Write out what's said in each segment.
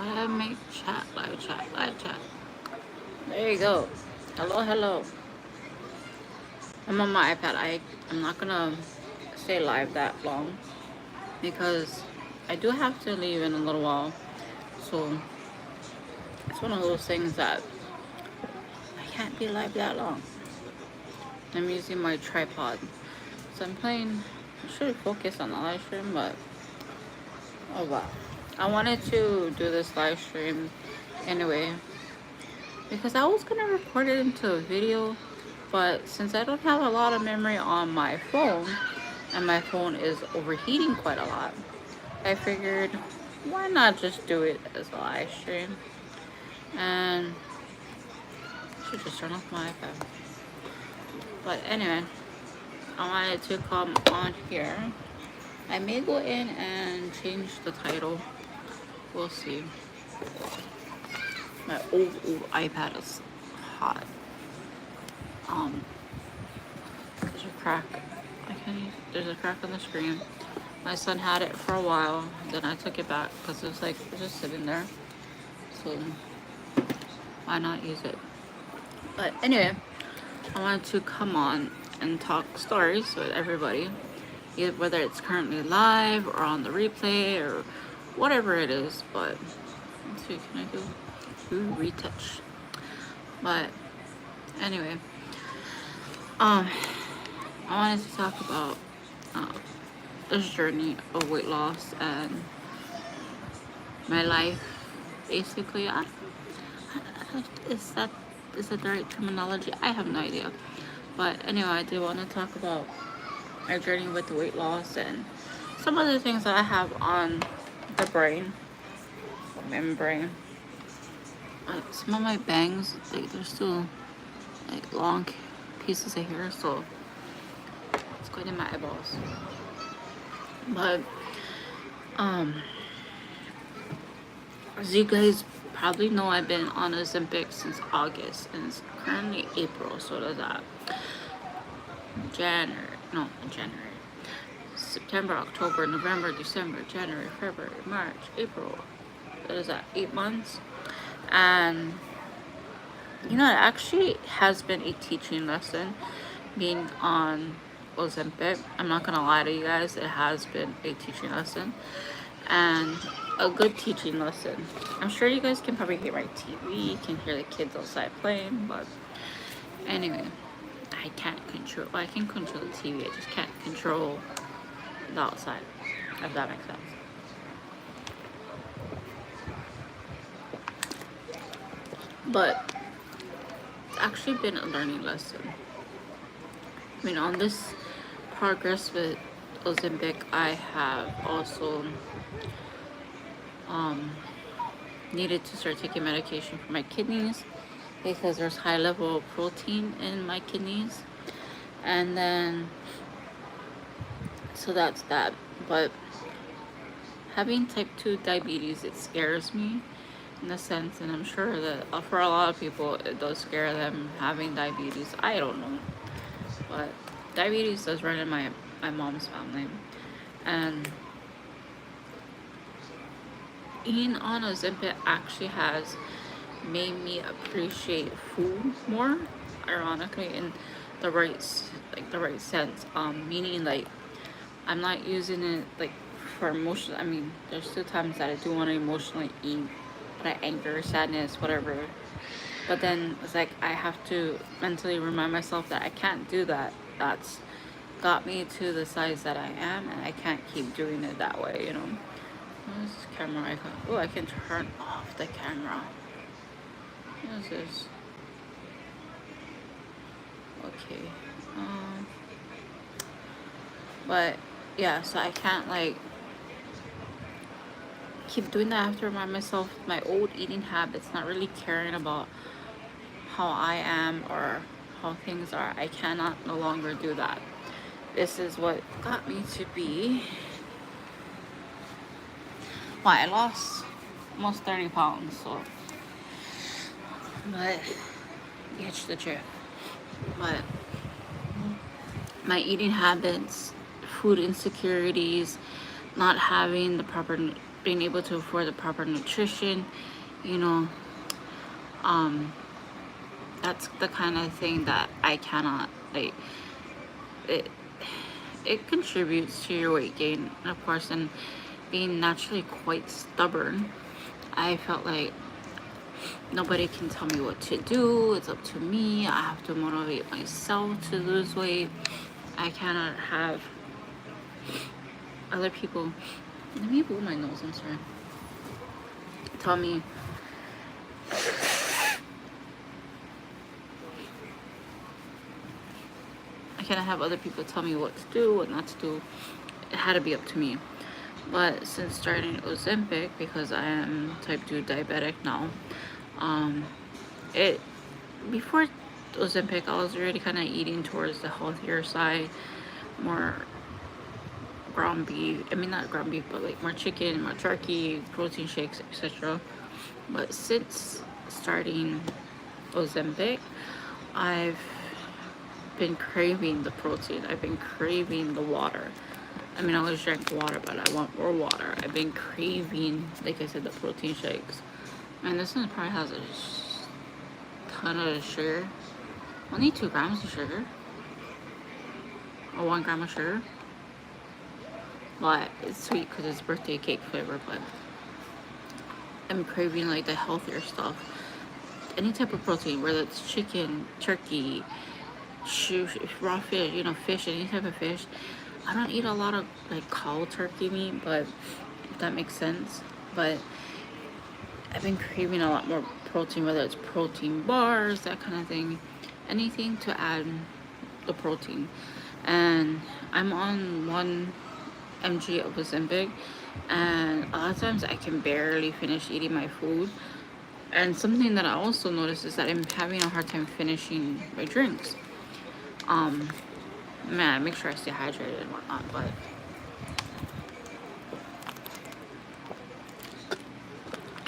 Make chat, live chat, live chat. There you go. Hello, hello. I'm on my iPad. I'm not gonna stay live that long because I do have to leave in a little while. So it's one of those things that I can't be live that long. I'm using my tripod. So I'm playing. I should focus on the live stream, but oh wow. I wanted to do this live stream anyway because I was gonna record it into a video, but since I don't have a lot of memory on my phone and my phone is overheating quite a lot, I figured why not just do it as a live stream. And I should just turn off my iPad. But anyway, I wanted to come on here. I may go in and change the title. We'll see. My old iPad is hot. There's a crack. There's a crack on the screen. My son had it for a while. Then I took it back because it was like just sitting there. So why not use it? But anyway, I wanted to come on and talk stories with everybody, whether it's currently live or on the replay or whatever it is. But let's see, can I do retouch? But anyway, I wanted to talk about this journey of weight loss and my life. Basically, is that the right terminology? I have no idea. But anyway, I do want to talk about my journey with the weight loss and some other things that I have on the brain, membrane. Some of my bangs, they're still like long pieces of hair, so it's going in my eyeballs. But as you guys probably know, I've been on Ozempic since August, and it's currently April. So does that January, September, October, November, December, January, February, March, April. What is that? 8 months. And you know, it actually has been a teaching lesson being on Ozempic. I'm not gonna lie to you guys, it has been a teaching lesson and a good teaching lesson. I'm sure you guys can probably hear my TV, you can hear the kids outside playing, but anyway, I can't control. Well, I can control the TV, I just can't control the outside, if that makes sense. But it's actually been a learning lesson. I mean, on this progress with Ozempic, I have also needed to start taking medication for my kidneys because there's high level of protein in my kidneys. And then, so that's that. But having type 2 diabetes, it scares me in a sense, and I'm sure that for a lot of people it does scare them having diabetes. I don't know, but diabetes does run in my mom's family, and eating on Ozempic actually has made me appreciate food more, ironically, in the right sense. Meaning like I'm not using it like for emotion. I mean, there's still times that I do want to emotionally eat, like anger, sadness, whatever. But then it's like I have to mentally remind myself that I can't do that. That's got me to the size that I am, and I can't keep doing it that way, you know. What is this camera icon? Oh, I can turn off the camera. What is this? Okay. But yeah, so I can't like keep doing that. I have to remind myself my old eating habits, not really caring about how I am or how things are. I cannot no longer do that. This is what got me to be. Well, I lost almost 30 pounds, so. But, catch the drift. But, my eating habits, food insecurities, not having the proper being able to afford the proper nutrition, you know, um, that's the kind of thing that I cannot, like, it, it contributes to your weight gain, of course, and being naturally quite stubborn, I felt like nobody can tell me what to do. It's up to me. I have to motivate myself to lose weight. I cannot have other people, let me blow my nose, I'm sorry, tell me I cannot have other people tell me what to do, what not to do. It had to be up to me. But since starting Ozempic, because I am type 2 diabetic now, it before Ozempic, I was already kind of eating towards the healthier side, more ground beef. I mean, not ground beef, but like more chicken, more turkey, protein shakes, etc. But since starting Ozempic, I've been craving the protein. I've been craving the water. I mean, I always drink water, but I want more water. I've been craving, like I said, the protein shakes. And this one probably has a ton of sugar. Only 2 grams of sugar. Or 1 gram of sugar. But it's sweet because it's birthday cake flavor. But I'm craving like the healthier stuff. Any type of protein, whether it's chicken, turkey, raw fish, you know, fish, any type of fish. I don't eat a lot of like cow turkey meat, but if that makes sense. But I've been craving a lot more protein, whether it's protein bars, that kind of thing, anything to add the protein. And I'm on 1 mg of Ozempic, and a lot of times I can barely finish eating my food. And something that I also noticed is that I'm having a hard time finishing my drinks. Man, I make sure I stay hydrated and whatnot, but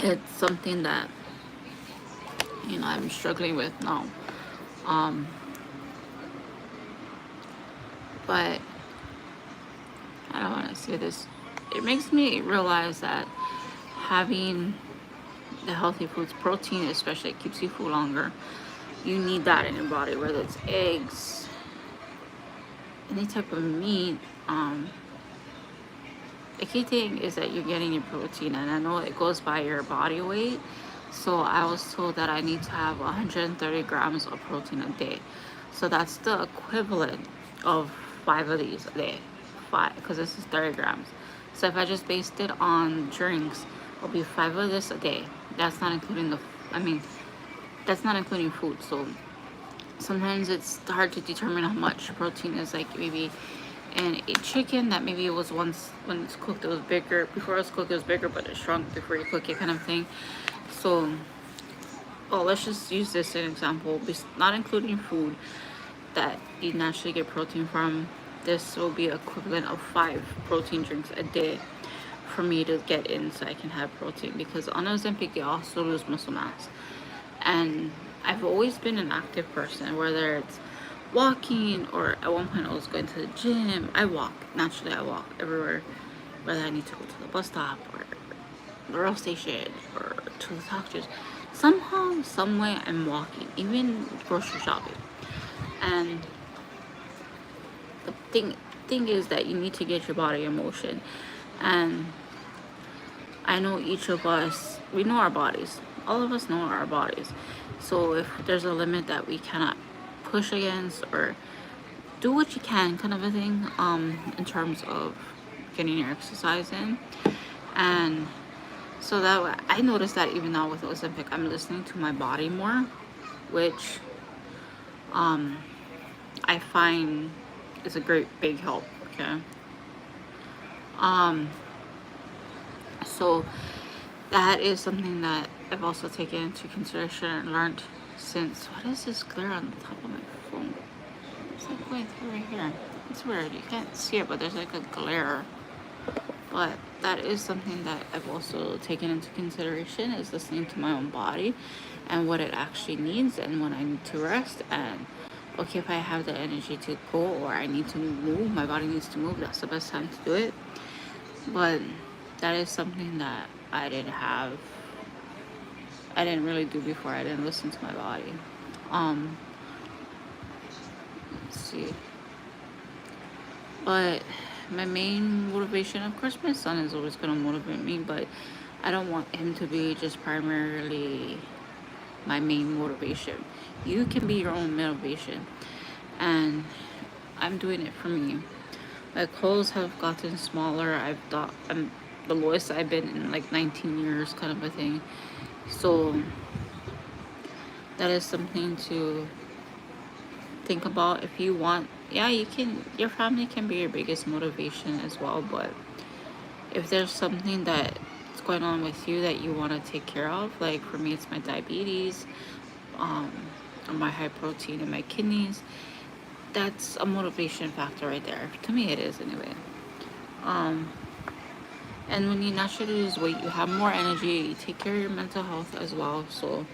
it's something that, you know, I'm struggling with now. But I don't want to say this. It makes me realize that having the healthy foods, protein especially, it keeps you full longer. You need that in your body, whether it's eggs, any type of meat. The key thing is that you're getting your protein, and I know it goes by your body weight. So I was told that I need to have 130 grams of protein a day. So that's the equivalent of 5 of these a day. 5, because this is 30 grams. So if I just based it on drinks, it'll be 5 of this a day. That's not including that's not including food. So sometimes it's hard to determine how much protein is, like maybe in a chicken that maybe it was once when it's cooked it was bigger. Before it was cooked it was bigger, but it shrunk before you cook it, kind of thing. So, let's just use this as an example. Not including food that you naturally get protein from. This will be equivalent of 5 protein drinks a day for me to get in, so I can have protein. Because on Ozempic, you also lose muscle mass. And I've always been an active person, whether it's walking, or at one point I was going to the gym. I walk. Naturally, I walk everywhere, whether I need to go to the bus stop or the rail station or to the doctors. Somehow, some way, I'm walking, even grocery shopping. And the thing is that you need to get your body in motion. And I know each of us, we know our bodies. All of us know our bodies. So if there's a limit that we cannot push against, or do what you can, kind of a thing, in terms of getting your exercise in. And so that way, I noticed that even now with Ozempic, I'm listening to my body more, which I find is a great big help. Okay. So that is something that I've also taken into consideration and learned since. What is this glare on the top of my phone? It's like going through right here. It's weird. You can't see it, but there's like a glare. But that is something that I've also taken into consideration, is listening to my own body and what it actually needs, and when I need to rest. And okay, if I have the energy to go, or I need to move, my body needs to move, that's the best time to do it. But that is something that I didn't really do before. I didn't listen to my body. Um, let's see. But my main motivation, of course, my son is always going to motivate me, but I don't want him to be just primarily my main motivation. You can be your own motivation, and I'm doing it for me. My clothes have gotten smaller. I'm the lowest I've been in like 19 years, kind of a thing. So that is something to think about. If you want, yeah, you can, your family can be your biggest motivation as well, but if there's something that's going on with you that you want to take care of, like for me it's my diabetes, um or my high protein in my kidneys, that's a motivation factor right there. To me it is, anyway. um and when you naturally lose weight, you have more energy, you take care of your mental health as well. So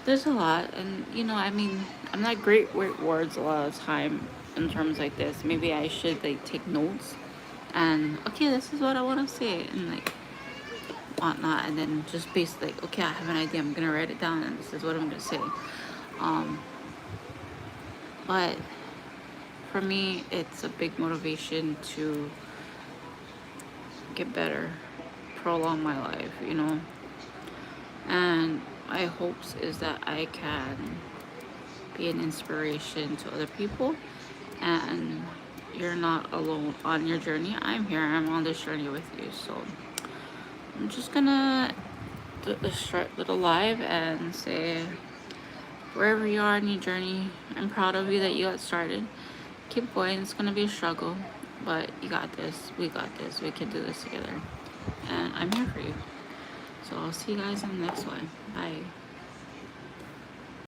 there's a lot. And I mean, I'm not great with words a lot of the time in terms like this. Maybe I should like take notes and, okay, this is what I want to say, and like whatnot, and then just basically like, okay, I have an idea, I'm gonna write it down and this is what I'm gonna say. um but for me it's a big motivation to get better, prolong my life, and my hopes is that I can be an inspiration to other people, and you're not alone on your journey. I'm here, I'm on this journey with you. So I'm just gonna do a short little live and say, wherever you are in your journey, I'm proud of you that you got started. Keep going. It's gonna be a struggle, but you got this. We got this. We can do this together, and I'm here for you. So I'll see you guys in the next one. Bye.